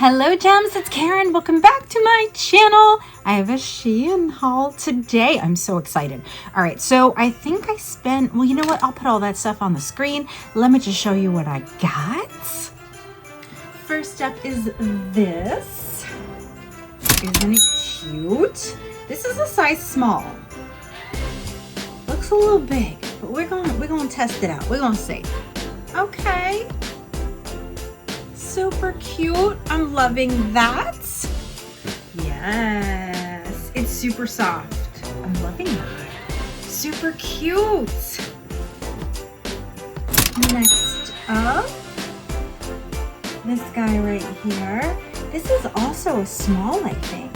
Hello gems, it's Karen. Welcome back to my channel. I have a Shein haul today. I'm so excited. All right, so I think I spent, well, you know what? I'll put all that stuff on the screen. Let me just show you what I got. First up is this. Isn't it cute? This is a size small. Looks a little big, but we're gonna test it out. We're gonna see. Okay. Super cute. I'm loving that. Yes, it's super soft. I'm loving that. Super cute. Next up, this guy right here. This is also a small, I think.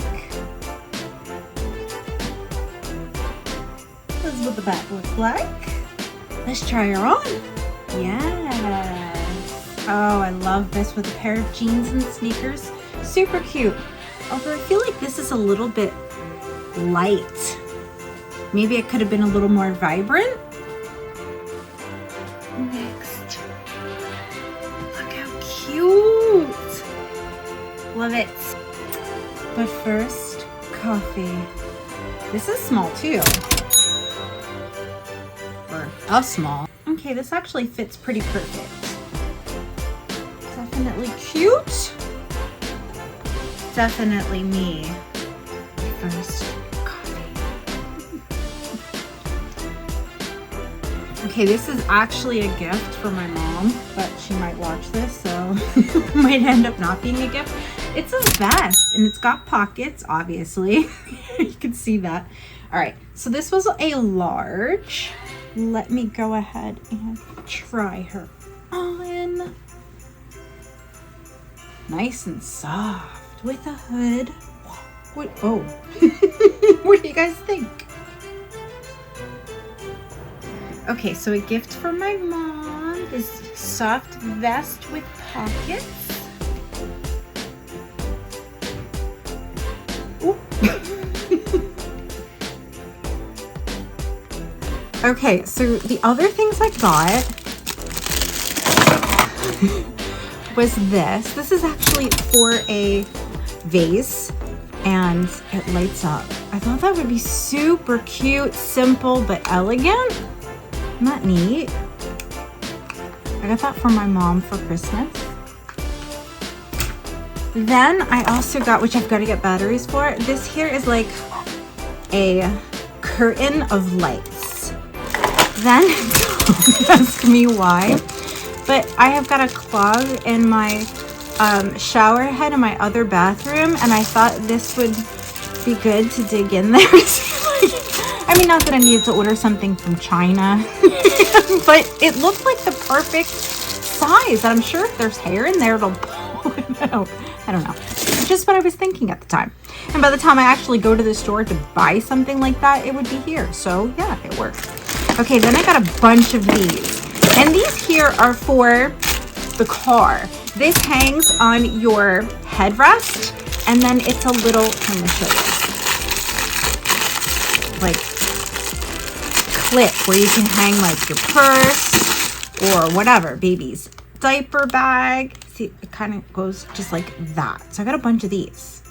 This is what the back looks like. Let's try her on. Yes. Oh, I love this with a pair of jeans and sneakers. Super cute. Although I feel like this is a little bit light. Maybe it could have been a little more vibrant. Next. Look how cute. Love it. But first, coffee. This is small too. Or a small. Okay, this actually fits pretty perfect. Definitely cute. Definitely me. First coffee. Okay, this is actually a gift for my mom, but she might watch this, so it might end up not being a gift. It's a vest, and it's got pockets, obviously. You can see that. All right, so this was a large. Let me go ahead and try her on. Nice and soft with a hood. What? Oh, what do you guys think? Okay, so a gift from my mom. This soft vest with pockets. Ooh. Okay, so the other things I got was this. This is actually for a vase and it lights up. I thought that would be super cute, simple, but elegant. Isn't that neat? I got that for my mom for Christmas. Then I also got, which I've got to get batteries for, this here is like a curtain of lights. Then, don't ask me why, but I have got a clog in my shower head in my other bathroom, and I thought this would be good to dig in there. I mean, not that I needed to order something from China, but it looked like the perfect size. And I'm sure if there's hair in there, it'll pull it out. I don't know. Just what I was thinking at the time. And by the time I actually go to the store to buy something like that, it would be here. So yeah, it worked. Okay, then I got a bunch of these. And these here are for the car. This hangs on your headrest, and then it's a little, let me show you, like clip where you can hang like your purse or whatever, baby's diaper bag. See, it kind of goes just like that. So I got a bunch of these.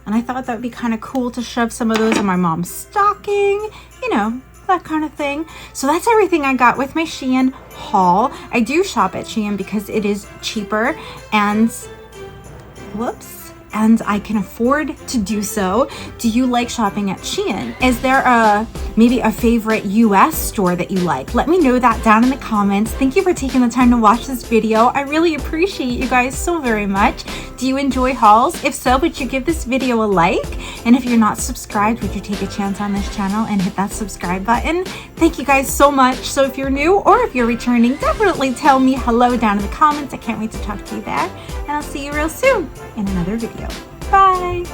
And I thought that would be kind of cool to shove some of those in my mom's stocking, you know, that kind of thing. So that's everything I got with my Shein haul. I do shop at Shein because it is cheaper and and I can afford to do so. Do you like shopping at Shein? Is there maybe a favorite US store that you like? Let me know that down in the comments. Thank you for taking the time to watch this video. I really appreciate you guys so very much. Do you enjoy hauls? If so, would you give this video a like? And if you're not subscribed, would you take a chance on this channel and hit that subscribe button? Thank you guys so much. So if you're new or if you're returning, definitely tell me hello down in the comments. I can't wait to talk to you there. And I'll see you real soon in another video. Bye!